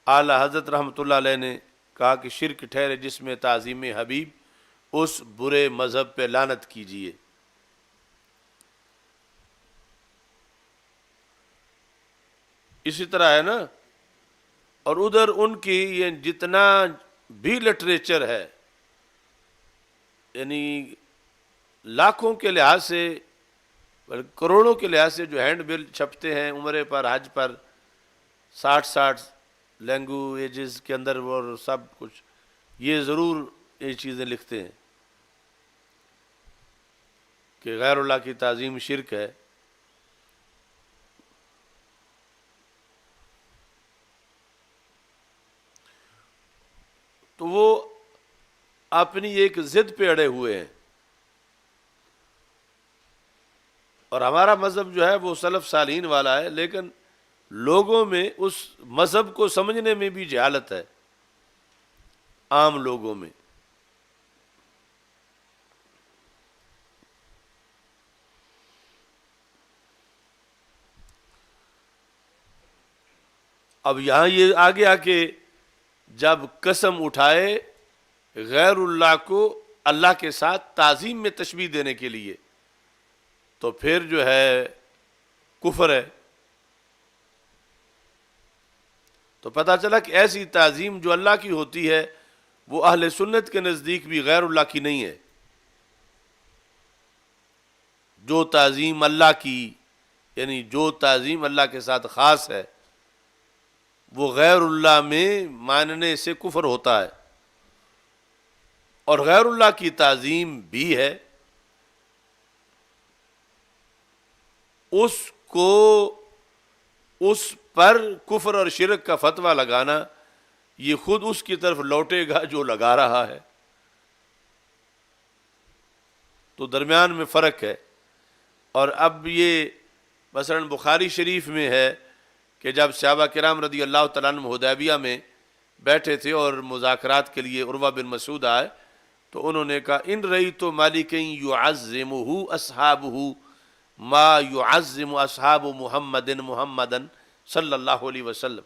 S1: اعلی حضرت رحمۃ اللہ علیہ نے کہا کہ شرک ٹھہرے جس میں تعظیم حبیب، اس برے مذہب پہ لعنت کیجیے. اسی طرح ہے نا. اور ادھر ان کی یہ جتنا بھی لٹریچر ہے، یعنی لاکھوں کے لحاظ سے کروڑوں کے لحاظ سے جو ہینڈ بل چھپتے ہیں عمرے پر، حج پر، 60 لینگویجز کے اندر اور سب کچھ، یہ ضرور یہ چیزیں لکھتے ہیں کہ غیر اللہ کی تعظیم شرک ہے. تو وہ اپنی ایک ضد پہ اڑے ہوئے ہیں. اور ہمارا مذہب جو ہے وہ سلف صالحین والا ہے، لیکن لوگوں میں اس مذہب کو سمجھنے میں بھی جہالت ہے، عام لوگوں میں. اب یہاں یہ آگے آ کے جب قسم اٹھائے غیر اللہ کو اللہ کے ساتھ تعظیم میں تشبیہ دینے کے لیے، تو پھر جو ہے کفر ہے. تو پتہ چلا کہ ایسی تعظیم جو اللہ کی ہوتی ہے وہ اہل سنت کے نزدیک بھی غیر اللہ کی نہیں ہے. جو تعظیم اللہ کی، یعنی جو تعظیم اللہ کے ساتھ خاص ہے، وہ غیر اللہ میں ماننے سے کفر ہوتا ہے. اور غیر اللہ کی تعظیم بھی ہے، اس کو اس پر کفر اور شرک کا فتویٰ لگانا یہ خود اس کی طرف لوٹے گا جو لگا رہا ہے. تو درمیان میں فرق ہے. اور اب یہ مثلا بخاری شریف میں ہے کہ جب صحابہ کرام رضی اللہ تعالیٰ عنہ حدیبیہ میں بیٹھے تھے اور مذاکرات کے لیے عروہ بن مسعود آئے، تو انہوں نے کہا ان رأیت مالکا یعظمہ اصحابہ ما یعظم اصحاب محمدا صلی اللہ علیہ وسلم.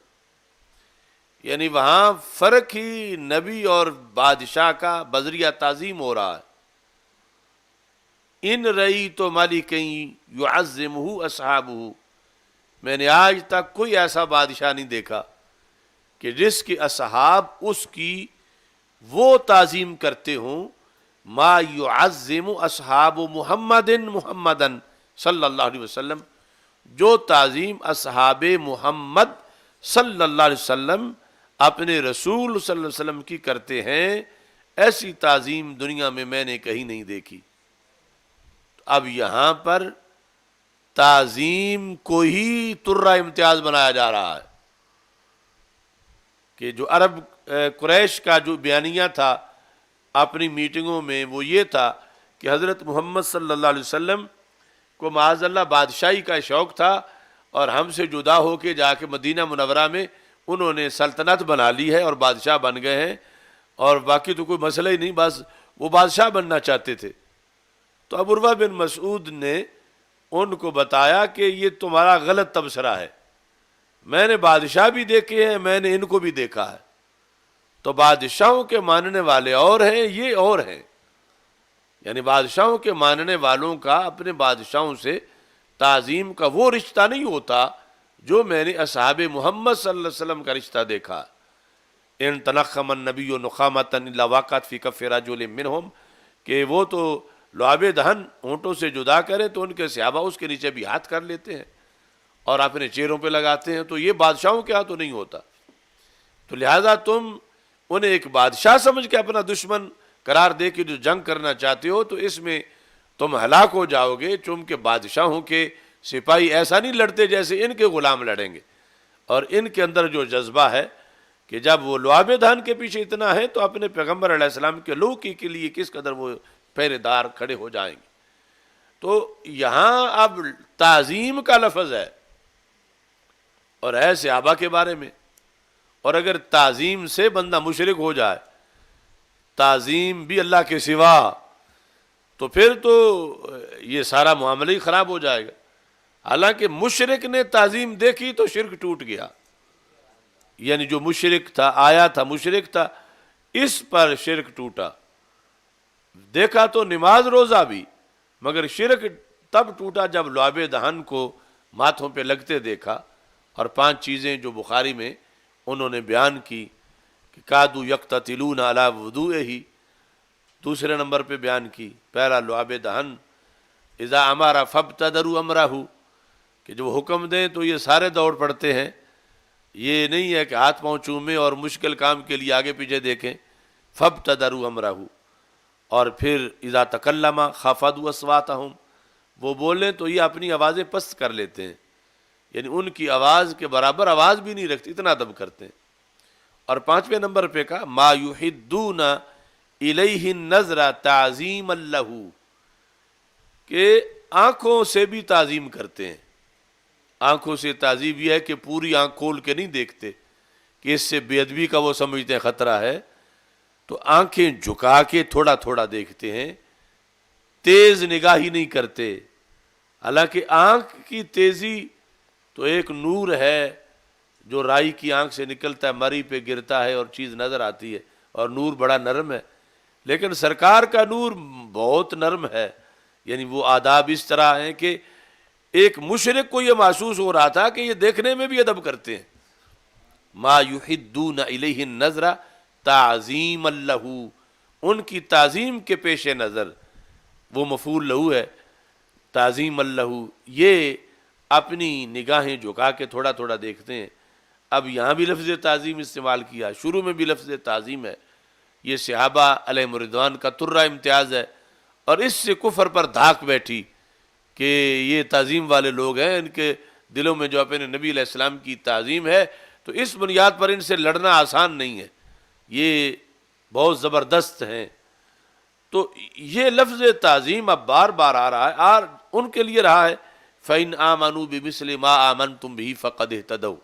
S1: یعنی وہاں فرق ہی نبی اور بادشاہ کا بذریعہ تعظیم ہو رہا ہے. ان رأیت مالکا یعظمہ اصحابہ، میں نے آج تک کوئی ایسا بادشاہ نہیں دیکھا کہ جس کے اصحاب اس کی وہ تعظیم کرتے ہوں ما یعظم اصحاب محمدا صلی اللہ علیہ وسلم، جو تعظیم اصحاب محمد صلی اللہ علیہ وسلم اپنے رسول صلی اللہ علیہ وسلم کی کرتے ہیں، ایسی تعظیم دنیا میں نے کہیں نہیں دیکھی. اب یہاں پر تعظیم کو ہی ترہ امتیاز بنایا جا رہا ہے کہ جو عرب قریش کا جو بیانیہ تھا اپنی میٹنگوں میں وہ یہ تھا کہ حضرت محمد صلی اللہ علیہ وسلم کو معاذ اللہ بادشاہی کا شوق تھا، اور ہم سے جدا ہو کے جا کے مدینہ منورہ میں انہوں نے سلطنت بنا لی ہے اور بادشاہ بن گئے ہیں، اور باقی تو کوئی مسئلہ ہی نہیں، بس وہ بادشاہ بننا چاہتے تھے. تو اب عروہ بن مسعود نے ان کو بتایا کہ یہ تمہارا غلط تبصرہ ہے، میں نے بادشاہ بھی دیکھے ہیں، میں نے ان کو بھی دیکھا ہے. تو بادشاہوں کے ماننے والے اور ہیں، یہ اور ہیں. یعنی بادشاہوں کے ماننے والوں کا اپنے بادشاہوں سے تعظیم کا وہ رشتہ نہیں ہوتا جو میں نے اصحاب محمد صلی اللہ علیہ وسلم کا رشتہ دیکھا. ان تنخم النبی نخامۃ الا وقعت فی کف رجل منہم، کہ وہ تو لعاب دہن اونٹوں سے جدا کرے تو ان کے صحابہ اس کے نیچے بھی ہاتھ کر لیتے ہیں اور اپنے چہروں پہ لگاتے ہیں. تو یہ بادشاہوں کے ہاں تو نہیں ہوتا. تو لہذا تم انہیں ایک بادشاہ سمجھ کے اپنا دشمن قرار دے کے جو جنگ کرنا چاہتے ہو تو اس میں تم ہلاک ہو جاؤ گے، چونکہ بادشاہوں کے سپاہی ایسا نہیں لڑتے جیسے ان کے غلام لڑیں گے. اور ان کے اندر جو جذبہ ہے کہ جب وہ لعاب دہن کے پیچھے اتنا ہے تو اپنے پیغمبر علیہ السلام کے لوکی کے لیے کس قدر وہ پہرے دار کھڑے ہو جائیں گے. تو یہاں اب تعظیم کا لفظ ہے اور ہے صحابہ کے بارے میں. اور اگر تعظیم سے بندہ مشرک ہو جائے، تعظیم بھی اللہ کے سوا، تو پھر تو یہ سارا معاملہ ہی خراب ہو جائے گا. حالانکہ مشرک نے تعظیم دیکھی تو شرک ٹوٹ گیا. یعنی جو مشرک تھا، آیا تھا مشرک تھا، اس پر شرک ٹوٹا. دیکھا تو نماز روزہ بھی، مگر شرک تب ٹوٹا جب لعاب دہن کو ماتھوں پہ لگتے دیکھا. اور 5 چیزیں جو بخاری میں انہوں نے بیان کی کہ کادو یقتتلون علی وضوئہ، دوسرے نمبر پہ بیان کی. پہلا لعاب دہن، اذا امر فابتدروا امرہ، کہ جو حکم دیں تو یہ سارے دوڑ پڑتے ہیں. یہ نہیں ہے کہ ہاتھ پاؤں چومیں اور مشکل کام کے لیے آگے پیچھے دیکھیں. فابتدروا امرہ. اور پھر اذا تکلم خفضوا اصواتہم، وہ بولیں تو یہ اپنی آوازیں پست کر لیتے ہیں، یعنی ان کی آواز کے برابر آواز بھی نہیں رکھتے، اتنا ادب کرتے ہیں. اور 5ویں نمبر پہ کہا ما یحدون الیہ النظر تعظیما لہ، کہ آنکھوں سے بھی تعظیم کرتے ہیں۔ آنکھوں سے تعظیم یہ ہے کہ پوری آنکھ کھول کے نہیں دیکھتے کہ اس سے بے ادبی کا وہ سمجھتے ہیں خطرہ ہے، تو آنکھیں جھکا کے تھوڑا تھوڑا دیکھتے ہیں، تیز نگاہی نہیں کرتے۔ حالانکہ آنکھ کی تیزی تو ایک نور ہے جو رائی کی آنکھ سے نکلتا ہے، مری پہ گرتا ہے اور چیز نظر آتی ہے، اور نور بڑا نرم ہے، لیکن سرکار کا نور بہت نرم ہے۔ یعنی وہ آداب اس طرح ہیں کہ ایک مشرک کو یہ محسوس ہو رہا تھا کہ یہ دیکھنے میں بھی ادب کرتے ہیں۔ ما یحدون الیہ النظر تعظیما لہ، ان کی تعظیم کے پیش نظر، وہ مفعول لہو ہے، تعظیم لہ، یہ اپنی نگاہیں جھکا کے تھوڑا تھوڑا دیکھتے ہیں۔ اب یہاں بھی لفظ تعظیم استعمال کیا، شروع میں بھی لفظ تعظیم ہے۔ یہ صحابہ علیہم رضوان کا ترہ امتیاز ہے، اور اس سے کفر پر دھاک بیٹھی کہ یہ تعظیم والے لوگ ہیں، ان کے دلوں میں جو اپنے نبی علیہ السلام کی تعظیم ہے، تو اس بنیاد پر ان سے لڑنا آسان نہیں ہے، یہ بہت زبردست ہیں۔ تو یہ لفظ تعظیم اب بار بار آ رہا ہے، اور ان کے لیے رہا ہے فَإِنْ آمَنُوا بِمِثْلِ مَا آمَنْتُمْ بِهِ فَقَدْ اهْتَدَوْا۔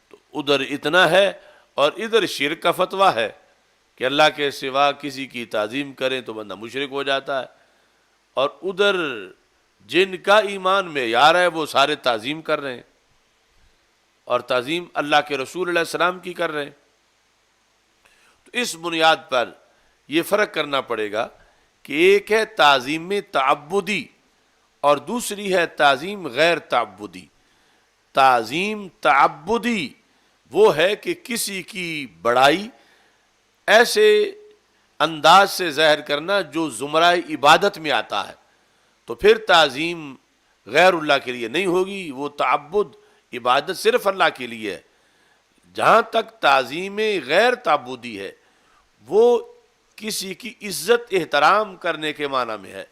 S1: تو ادھر اتنا ہے، اور ادھر شرک کا فتویٰ ہے کہ اللہ کے سوا کسی کی تعظیم کریں تو بندہ مشرک ہو جاتا ہے، اور ادھر جن کا ایمان معیار ہے وہ سارے تعظیم کر رہے ہیں، اور تعظیم اللہ کے رسول علیہ السلام کی کر رہے ہیں۔ تو اس بنیاد پر یہ فرق کرنا پڑے گا کہ ایک ہے تعظیم تعبدی اور دوسری ہے تعظیم غیر تعبدی۔ تعظیم تعبدی وہ ہے کہ کسی کی بڑائی ایسے انداز سے ظاہر کرنا جو زمرہ عبادت میں آتا ہے، تو پھر تعظیم غیر اللہ کے لیے نہیں ہوگی، وہ تعبد عبادت صرف اللہ کے لیے ہے۔ جہاں تک تعظیم غیر تعبدی ہے، وہ کسی کی عزت احترام کرنے کے معنی میں ہے،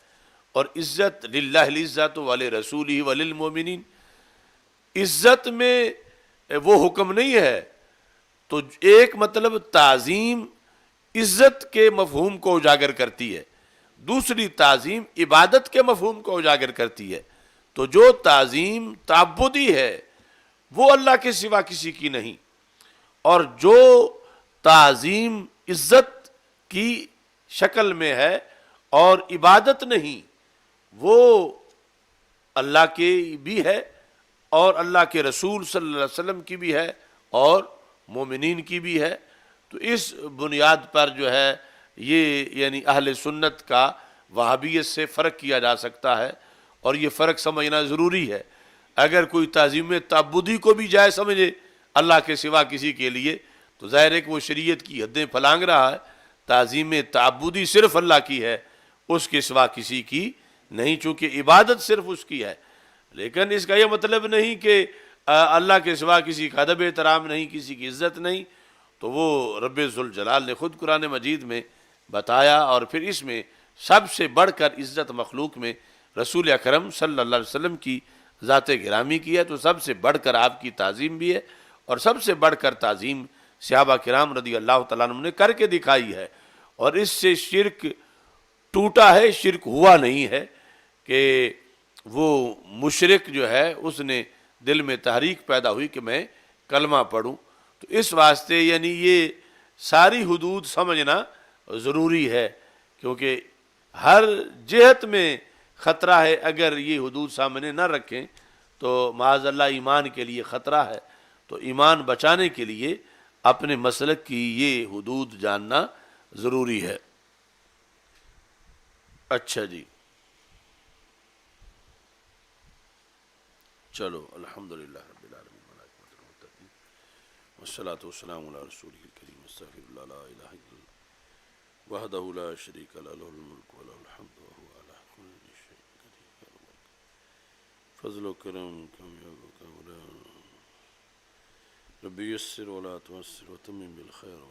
S1: اور عزت للہ العزت ولرسولہ وللمؤمنین، عزت میں وہ حکم نہیں ہے۔ تو ایک مطلب تعظیم عزت کے مفہوم کو اجاگر کرتی ہے، دوسری تعظیم عبادت کے مفہوم کو اجاگر کرتی ہے۔ تو جو تعظیم تعبدی ہے وہ اللہ کے سوا کسی کی نہیں، اور جو تعظیم عزت کی شکل میں ہے اور عبادت نہیں، وہ اللہ کی بھی ہے اور اللہ کے رسول صلی اللہ علیہ وسلم کی بھی ہے اور مومنین کی بھی ہے۔ تو اس بنیاد پر جو ہے یہ یعنی اہل سنت کا وہابیت سے فرق کیا جا سکتا ہے، اور یہ فرق سمجھنا ضروری ہے۔ اگر کوئی تعظیم تعبدی کو بھی جائز سمجھے اللہ کے سوا کسی کے لیے، تو ظاہر ہے کہ وہ شریعت کی حدیں پھلانگ رہا ہے۔ تعظیم تعبدی صرف اللہ کی ہے، اس کے سوا کسی کی نہیں، چونکہ عبادت صرف اس کی ہے۔ لیکن اس کا یہ مطلب نہیں کہ اللہ کے سوا کسی کا ادب احترام نہیں، کسی کی عزت نہیں، تو وہ رب ذوالجلال نے خود قرآن مجید میں بتایا، اور پھر اس میں سب سے بڑھ کر عزت مخلوق میں رسول اکرم صلی اللہ علیہ وسلم کی ذات گرامی کی ہے، تو سب سے بڑھ کر آپ کی تعظیم بھی ہے، اور سب سے بڑھ کر تعظیم صحابہ کرام رضی اللہ تعالیٰ عنہ نے کر کے دکھائی ہے، اور اس سے شرک ٹوٹا ہے، شرک ہوا نہیں ہے کہ وہ مشرک جو ہے اس نے دل میں تحریک پیدا ہوئی کہ میں کلمہ پڑھوں۔ تو اس واسطے یعنی یہ ساری حدود سمجھنا ضروری ہے، کیونکہ ہر جہت میں خطرہ ہے۔ اگر یہ حدود سامنے نہ رکھیں تو معاذ اللہ ایمان کے لیے خطرہ ہے۔ تو ایمان بچانے کے لیے اپنے مسلک کی یہ حدود جاننا ضروری ہے۔ اچھا جی، چلو الحمدللہ رب العالمین والصلاة والسلام علی رسولہ الکریم استغفر اللہ لا الہ الا اللہ وحدہ لا شریک لہ لہ الملک ولہ الحمد وہو علی کل شیء قدیر۔ فضل و کرم رب یسر ولا تعسر وتمم بالخیر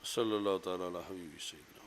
S1: صلی اللہ تعالی علی حبیبہ سیدنا